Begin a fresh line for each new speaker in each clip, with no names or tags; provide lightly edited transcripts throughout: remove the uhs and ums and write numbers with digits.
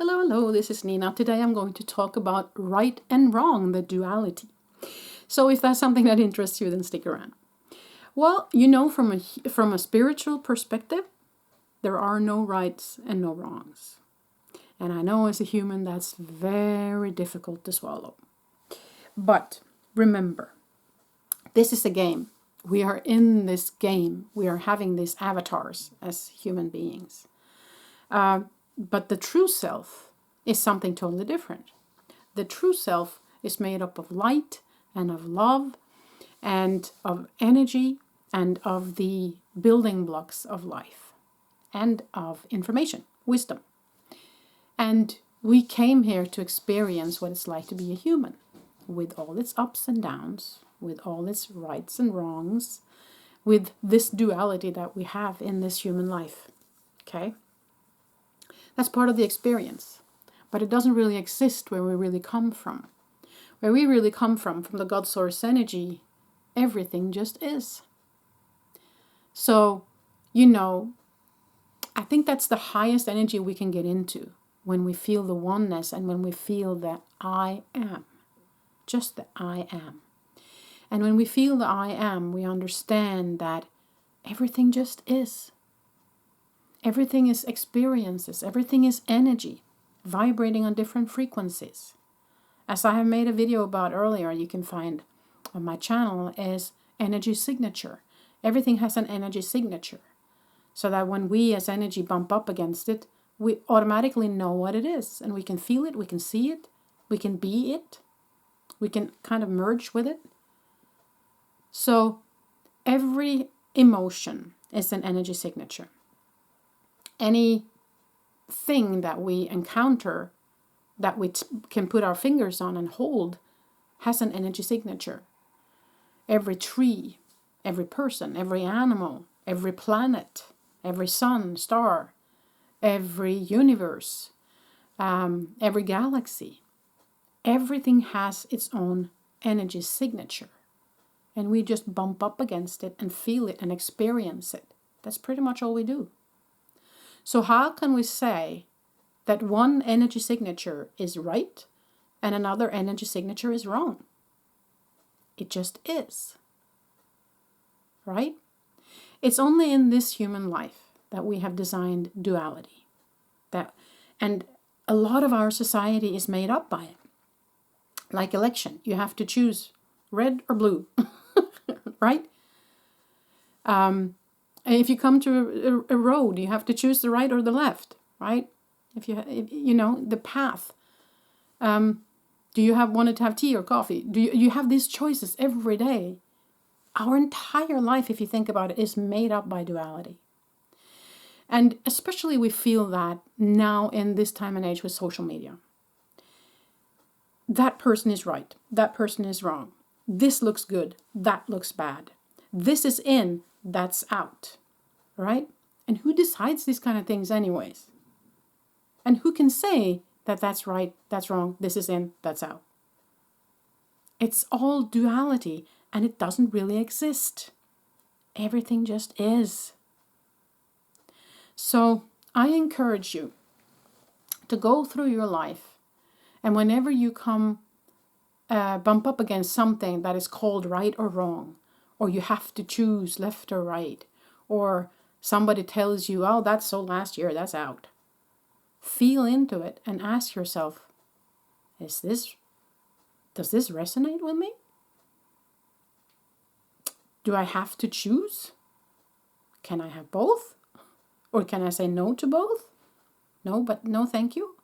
Hello, hello, this is Nina. Today I'm going to talk about right and wrong, the duality. So if that's something that interests you, then stick around. Well, from a spiritual perspective, there are no rights and no wrongs. And I know as a human that's very difficult to swallow. But remember, this is a game. We are in this game. We are having these avatars as human beings. But the true self is something totally different. The true self is made up of light and of love and of energy and of the building blocks of life and of information, wisdom. And we came here to experience what it's like to be a human, with all its ups and downs, with all its rights and wrongs, with this duality that we have in this human life. Okay? That's part of the experience. But it doesn't really exist where we really come from. Where we really come from the God Source energy, everything just is. So, I think that's the highest energy we can get into when we feel the oneness and when we feel that I am. Just the I am. And when we feel the I am, we understand that everything just is. Everything is experiences. Everything is energy, vibrating on different frequencies. As I have made a video about earlier, you can find on my channel, is energy signature. Everything has an energy signature. So that when we as energy bump up against it, we automatically know what it is. And we can feel it, we can see it, we can be it. We can kind of merge with it. So every emotion is an energy signature. Anything that we encounter that we can put our fingers on and hold has an energy signature. Every tree, every person, every animal, every planet, every sun, star, every universe, every galaxy, everything has its own energy signature. And we just bump up against it and feel it and experience it. That's pretty much all we do. So how can we say that one energy signature is right and another energy signature is wrong? It just is. Right? It's only in this human life that we have designed duality. And a lot of our society is made up by it. Like election, you have to choose red or blue. Right? If you come to a road, you have to choose the right or the left, right? If the path. Do you wanted to have tea or coffee? You have these choices every day? Our entire life, if you think about it, is made up by duality. And especially we feel that now in this time and age with social media. That person is right. That person is wrong. This looks good. That looks bad. This is in. That's out. Right? And who decides these kind of things anyways? And who can say that that's right, that's wrong, this is in, that's out? It's all duality, and it doesn't really exist. Everything just is. So I encourage you to go through your life, and whenever you bump up against something that is called right or wrong, or you have to choose left or right, or somebody tells you, oh, that's so last year, that's out. Feel into it and ask yourself, does this resonate with me? Do I have to choose? Can I have both? Or can I say no to both? No, but no, thank you.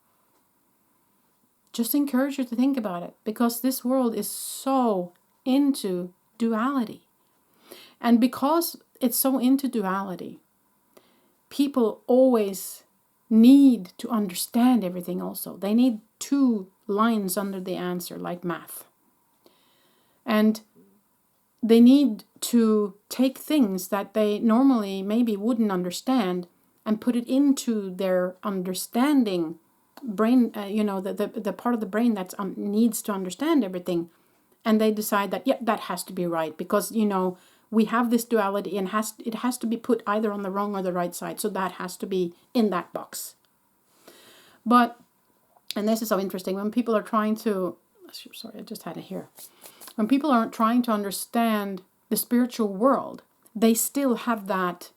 Just encourage you to think about it, because this world is so into duality. And because it's so into duality, people always need to understand everything also. They need 2 lines under the answer, like math. And they need to take things that they normally maybe wouldn't understand and put it into their understanding brain, the part of the brain that needs to understand everything. And they decide that, yeah, that has to be right, because, we have this duality and it has to be put either on the wrong or the right side. So that has to be in that box. But And this is so interesting. When people are trying to, sorry, I just had it here. When people aren't trying to understand the spiritual world, they still have that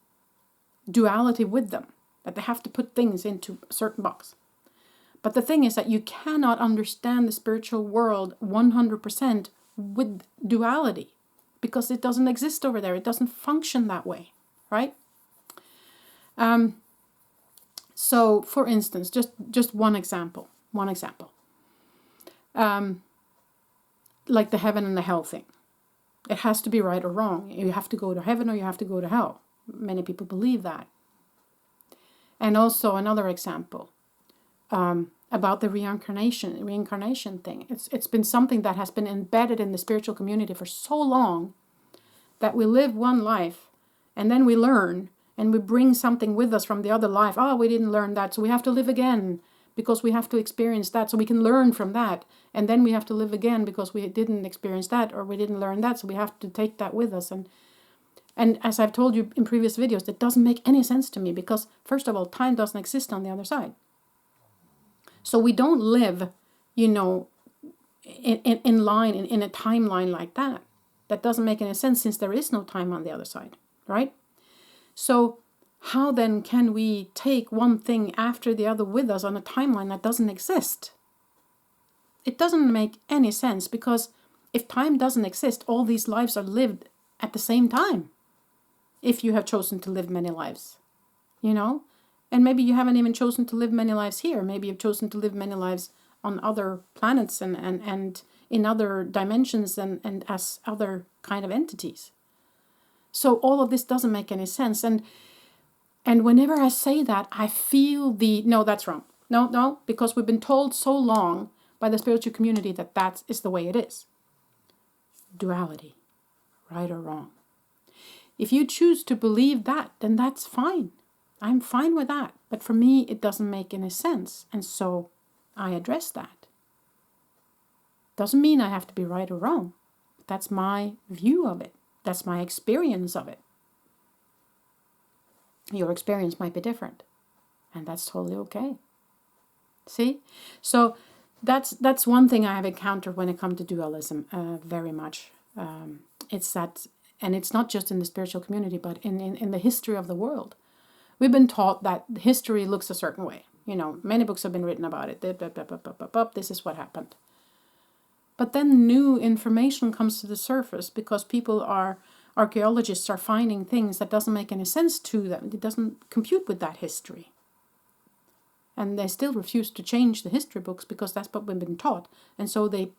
duality with them, that they have to put things into a certain box. But the thing is that you cannot understand the spiritual world 100% with duality, because it doesn't exist over there. It doesn't function that way, right? So, for instance, just one example. Like the heaven and the hell thing. It has to be right or wrong. You have to go to heaven or you have to go to hell. Many people believe that. And also another example about the reincarnation thing. It's been something that has been embedded in the spiritual community for so long that we live one life and then we learn and we bring something with us from the other life. Oh, we didn't learn that, so we have to live again because we have to experience that, so we can learn from that. And then we have to live again because we didn't experience that or we didn't learn that, so we have to take that with us. And as I've told you in previous videos, that doesn't make any sense to me because, first of all, time doesn't exist on the other side. So we don't live, in line, in a timeline like that. That doesn't make any sense since there is no time on the other side, right? So how then can we take one thing after the other with us on a timeline that doesn't exist? It doesn't make any sense, because if time doesn't exist, all these lives are lived at the same time. If you have chosen to live many lives, and maybe you haven't even chosen to live many lives here. Maybe you've chosen to live many lives on other planets and in other dimensions and as other kind of entities. So all of this doesn't make any sense. And whenever I say that, I feel no, that's wrong. No, because we've been told so long by the spiritual community that is the way it is. Duality, right or wrong. If you choose to believe that, then that's fine. I'm fine with that. But for me, it doesn't make any sense. And so I address that. Doesn't mean I have to be right or wrong. That's my view of it. That's my experience of it. Your experience might be different. And that's totally okay. See? So that's one thing I have encountered when it comes to dualism very much. It's that, and it's not just in the spiritual community, but in the history of the world. We've been taught that history looks a certain way. Many books have been written about it. This is what happened. But then new information comes to the surface because archaeologists are finding things that doesn't make any sense to them. It doesn't compute with that history. And they still refuse to change the history books because that's what we've been taught. And so they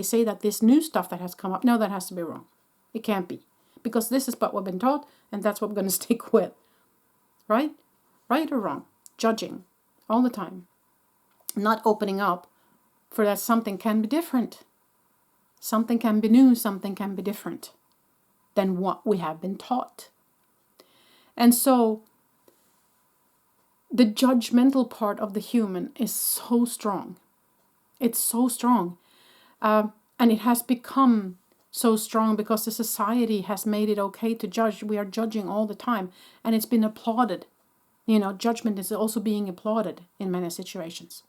say that this new stuff that has come up, no, that has to be wrong. It can't be. Because this is what we've been taught, and that's what we're going to stick with. Right? Right or wrong? Judging all the time. Not opening up for that something can be different. Something can be new, something can be different than what we have been taught. And so the judgmental part of the human is so strong. It's so strong. And it has become so strong because the society has made it okay to judge. We are judging all the time. And it's been applauded. Judgment is also being applauded in many situations.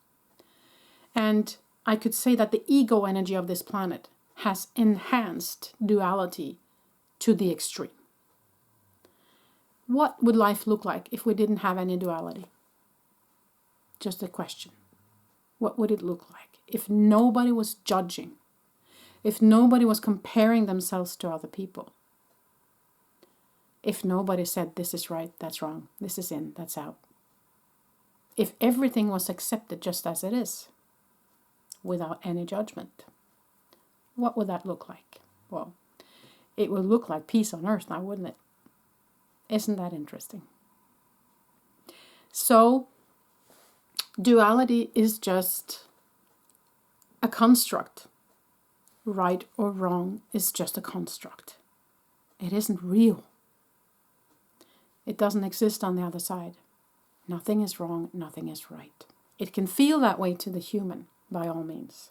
And I could say that the ego energy of this planet has enhanced duality to the extreme. What would life look like if we didn't have any duality? Just a question. What would it look like if nobody was judging? If nobody was comparing themselves to other people? If nobody said this is right, that's wrong, this is in, that's out? If everything was accepted just as it is, without any judgment, what would that look like? Well, it would look like peace on earth now, wouldn't it? Isn't that interesting? So, duality is just a construct. Right or wrong is just a construct. It isn't real. It doesn't exist on the other side. Nothing is wrong, nothing is right. It can feel that way to the human, by all means.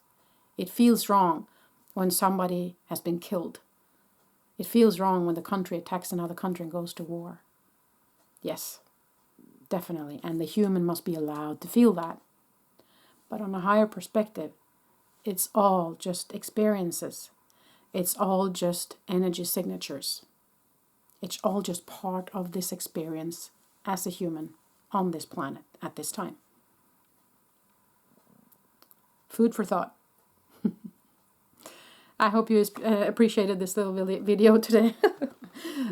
It feels wrong when somebody has been killed. It feels wrong when the country attacks another country and goes to war. Yes, definitely. And the human must be allowed to feel that. But on a higher perspective, it's all just experiences. It's all just energy signatures. It's all just part of this experience as a human on this planet at this time. Food for thought. I hope you appreciated this little video today.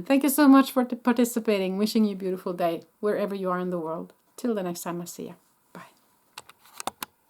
Thank you so much for participating. Wishing you a beautiful day wherever you are in the world. Till the next time I see you.